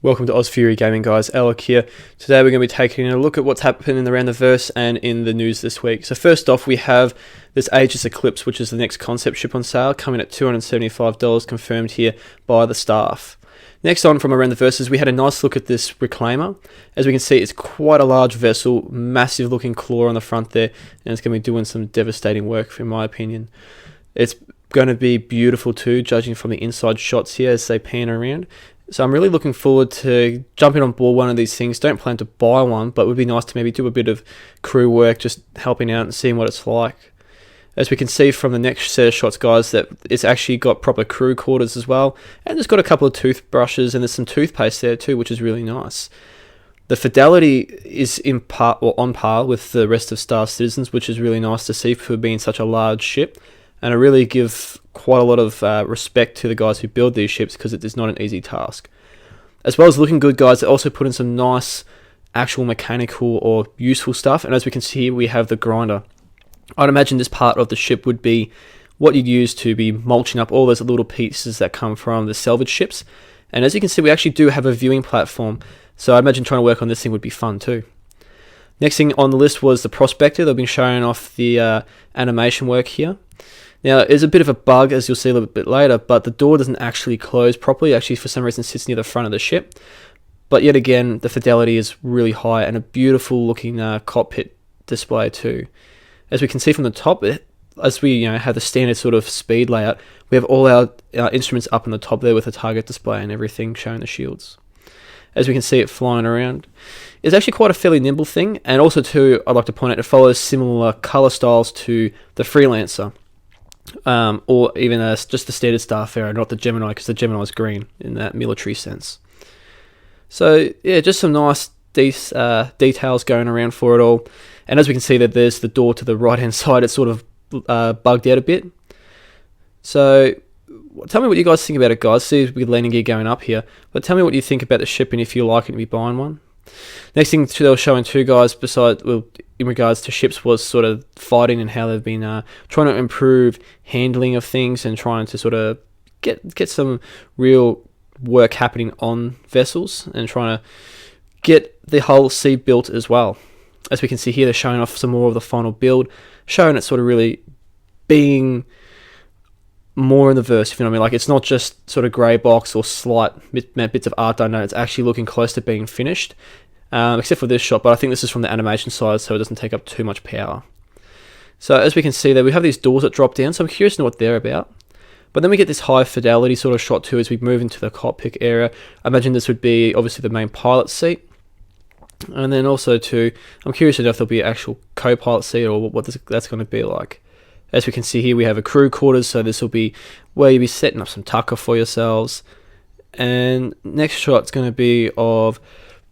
Welcome to Oz Fury Gaming, guys. Alec here. Today we're going to be taking a look at what's happening around the verse and in the news this week. So first off, we have this Aegis Eclipse, which is the next concept ship on sale, coming at $275, confirmed here by the staff. Next on from around the verses, we had a nice look at this Reclaimer. As we can see, it's quite a large vessel, massive looking claw on the front there, and it's going to be doing some devastating work, in my opinion. It's going to be beautiful too, judging from the inside shots here as they pan around. So I'm really looking forward to jumping on board one of these things. Don't plan to buy one, but it would be nice to maybe do a bit of crew work, just helping out and seeing what it's like. As we can see from the next set of shots, guys, that it's actually got proper crew quarters as well. And it's got a couple of toothbrushes and there's some toothpaste there too, which is really nice. The fidelity is in part or on par with the rest of Star Citizens, which is really nice to see for being such a large ship. And I really give quite a lot of respect to the guys who build these ships because it is not an easy task. As well as looking good, guys, they also put in some nice actual mechanical or useful stuff. And as we can see here, we have the grinder. I'd imagine this part of the ship would be what you'd use to be mulching up all those little pieces that come from the salvage ships. And as you can see, we actually do have a viewing platform. So I imagine trying to work on this thing would be fun too. Next thing on the list was the Prospector. They've been showing off the animation work here. Now, there's a bit of a bug, as you'll see a little bit later, but the door doesn't actually close properly. It actually, for some reason, sits near the front of the ship. But yet again, the fidelity is really high and a beautiful looking cockpit display too. As we can see from the top, as we have the standard sort of speed layout, we have all our instruments up on the top there with a target display and everything showing the shields. As we can see it flying around. It's actually quite a fairly nimble thing, and also too, I'd like to point out, it follows similar colour styles to the Freelancer. Or even just the standard Starfarer, not the Gemini, because the Gemini is green in that military sense. So yeah, just some nice details going around for it all. And as we can see, that there's the door to the right hand side. It's sort of bugged out a bit. So tell me what you guys think about it, guys. See, we're landing gear going up here, but tell me what you think about the ship and if you like it to be buying one. Next thing they were showing too, guys, besides, well, in regards to ships, was sort of fighting and how they've been trying to improve handling of things and trying to sort of get some real work happening on vessels and trying to get the whole sea built as well. As we can see here, they're showing off some more of the final build, showing it sort of really being more in the verse, if you know what I mean. Like, it's not just sort of grey box or slight bits of art done. No, it's actually looking close to being finished, except for this shot, but I think this is from the animation side, so it doesn't take up too much power. So as we can see there, we have these doors that drop down, so I'm curious to know what they're about. But then we get this high fidelity sort of shot too as we move into the cockpit area. I imagine this would be obviously the main pilot seat. And then also too, I'm curious to know if there'll be an actual co-pilot seat or what that's going to be like. As we can see here, we have a crew quarters, so this will be where you'll be setting up some tucker for yourselves. And next shot's going to be of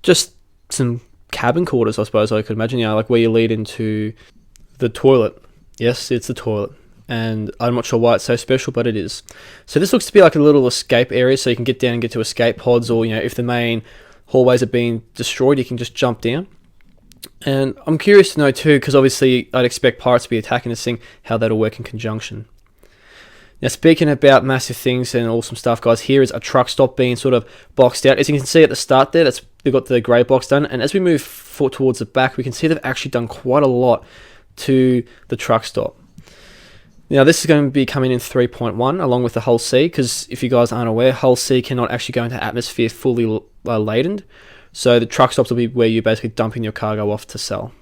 just some cabin quarters, I suppose I could imagine, like where you lead into the toilet. Yes, it's the toilet. And I'm not sure why it's so special, but it is. So this looks to be like a little escape area, so you can get down and get to escape pods, or if the main hallways are being destroyed, you can just jump down. And I'm curious to know too, because obviously I'd expect pirates to be attacking this thing, how that'll work in conjunction. Now, speaking about massive things and awesome stuff, guys, here is a truck stop being sort of boxed out. As you can see at the start there, they've got the grey box done, and as we move towards the back, we can see they've actually done quite a lot to the truck stop. Now, this is going to be coming in 3.1 along with the Hull C, because if you guys aren't aware, Hull C cannot actually go into atmosphere fully laden. So the truck stops will be where you're basically dumping your cargo off to sell.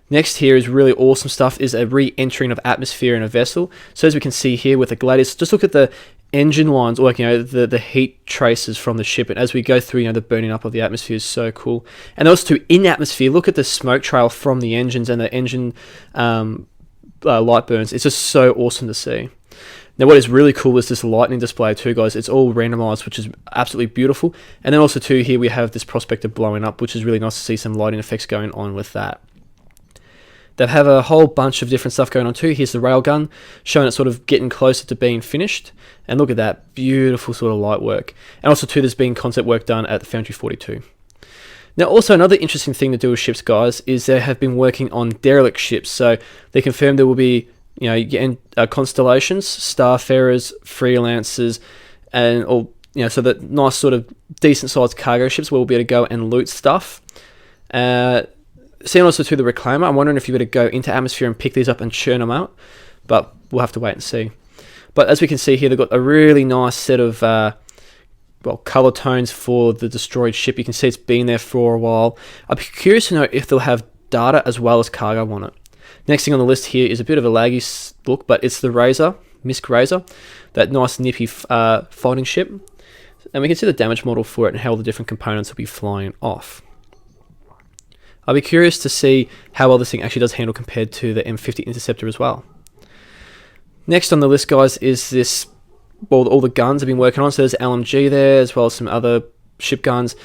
Next here is really awesome stuff, is a re-entering of atmosphere in a vessel. So as we can see here with the Gladius, just look at the engine lines, or the heat traces from the ship. And as we go through, the burning up of the atmosphere is so cool. And also too, in atmosphere, look at the smoke trail from the engines and the engine light burns. It's just so awesome to see. Now, what is really cool is this lightning display too, guys. It's all randomized, which is absolutely beautiful. And then also too, here we have this Prospector blowing up, which is really nice to see some lighting effects going on with that. They have a whole bunch of different stuff going on too. Here's the railgun, showing it sort of getting closer to being finished. And look at that, beautiful sort of light work. And also too, there's been concept work done at the Foundry 42. Now, also another interesting thing to do with ships, guys, is they have been working on derelict ships. So they confirmed there will be constellations, starfarers, freelancers, and or so the nice sort of decent sized cargo ships where we'll be able to go and loot stuff. Seeing also to the Reclaimer, I'm wondering if you're going to go into atmosphere and pick these up and churn them out, but we'll have to wait and see. But as we can see here, they've got a really nice set of color tones for the destroyed ship. You can see it's been there for a while. I'd be curious to know if they'll have data as well as cargo on it. Next thing on the list here is a bit of a laggy look, but it's the Razor, Misk Razor, that nice nippy fighting ship. And we can see the damage model for it and how all the different components will be flying off. I'll be curious to see how well this thing actually does handle compared to the M50 Interceptor as well. Next on the list, guys, is this, all the guns I've been working on. So there's LMG there, as well as some other ship guns.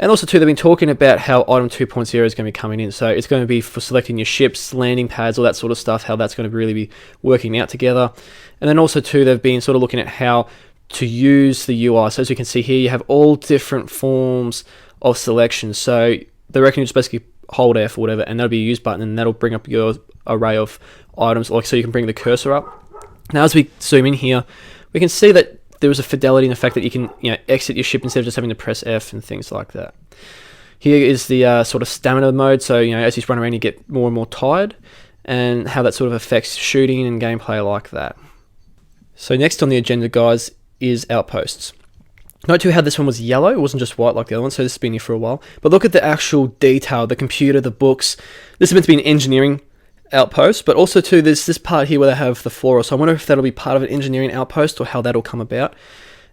And also, too, they've been talking about how Item 2.0 is going to be coming in. So it's going to be for selecting your ships, landing pads, all that sort of stuff, how that's going to really be working out together. And then also, too, they've been sort of looking at how to use the UI. So as you can see here, you have all different forms of selection. So they reckon you just basically hold F or whatever, and that'll be a use button, and that'll bring up your array of items, like so you can bring the cursor up. Now as we zoom in here, we can see that there is a fidelity in the fact that you can exit your ship instead of just having to press F and things like that. Here is the sort of stamina mode, so as you run around you get more and more tired, and how that sort of affects shooting and gameplay like that. So next on the agenda, guys, is outposts. Note too how this one was yellow, it wasn't just white like the other one, so this has been here for a while. But look at the actual detail, the computer, the books. This is meant to be an engineering outpost, but also too there's this part here where they have the flora, so I wonder if that'll be part of an engineering outpost or how that'll come about.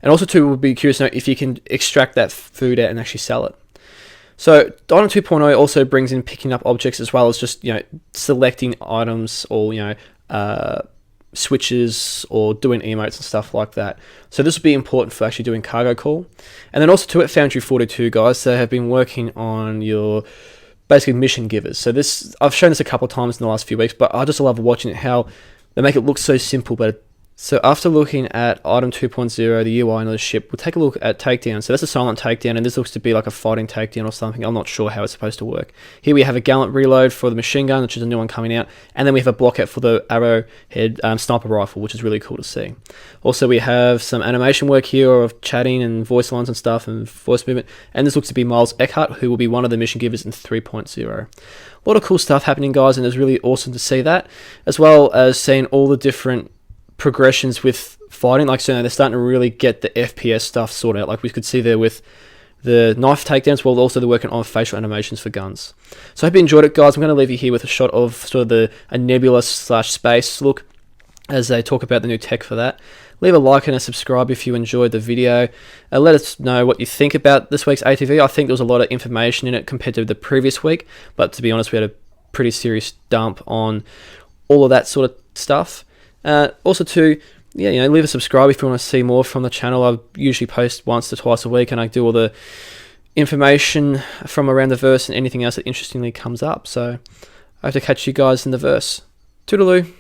And also too, we'll be curious to know if you can extract that food out and actually sell it. So Item 2.0 also brings in picking up objects as well as just selecting items or switches or doing emotes and stuff like that. So this will be important for actually doing cargo call. And then also to it, Foundry 42 guys, they have been working on your basically mission givers. So this, I've shown this a couple of times in the last few weeks, but I just love watching it, how they make it look so simple. But so after looking at Item 2.0, the UI on the ship, we'll take a look at takedown. So that's a silent takedown, and this looks to be like a fighting takedown or something. I'm not sure how it's supposed to work. Here we have a gallant reload for the machine gun, which is a new one coming out, and then we have a block out for the arrowhead sniper rifle, which is really cool to see. Also, we have some animation work here of chatting and voice lines and stuff and voice movement, and this looks to be Miles Eckhart, who will be one of the mission givers in 3.0. A lot of cool stuff happening, guys, and it's really awesome to see that, as well as seeing all the different progressions with fighting. Like, so they're starting to really get the FPS stuff sorted out, like we could see there with the knife takedowns, while also they're working on facial animations for guns. So I hope you enjoyed it, guys. I'm going to leave you here with a shot of sort of a nebula / space look as they talk about the new tech for that. Leave a like and a subscribe if you enjoyed the video. Let us know what you think about this week's ATV. I think there was a lot of information in it compared to the previous week, but to be honest, we had a pretty serious dump on all of that sort of stuff. Also too, leave a subscribe if you want to see more from the channel. I usually post once to twice a week, and I do all the information from around the verse and anything else that interestingly comes up. So I hope to catch you guys in the verse. Toodaloo.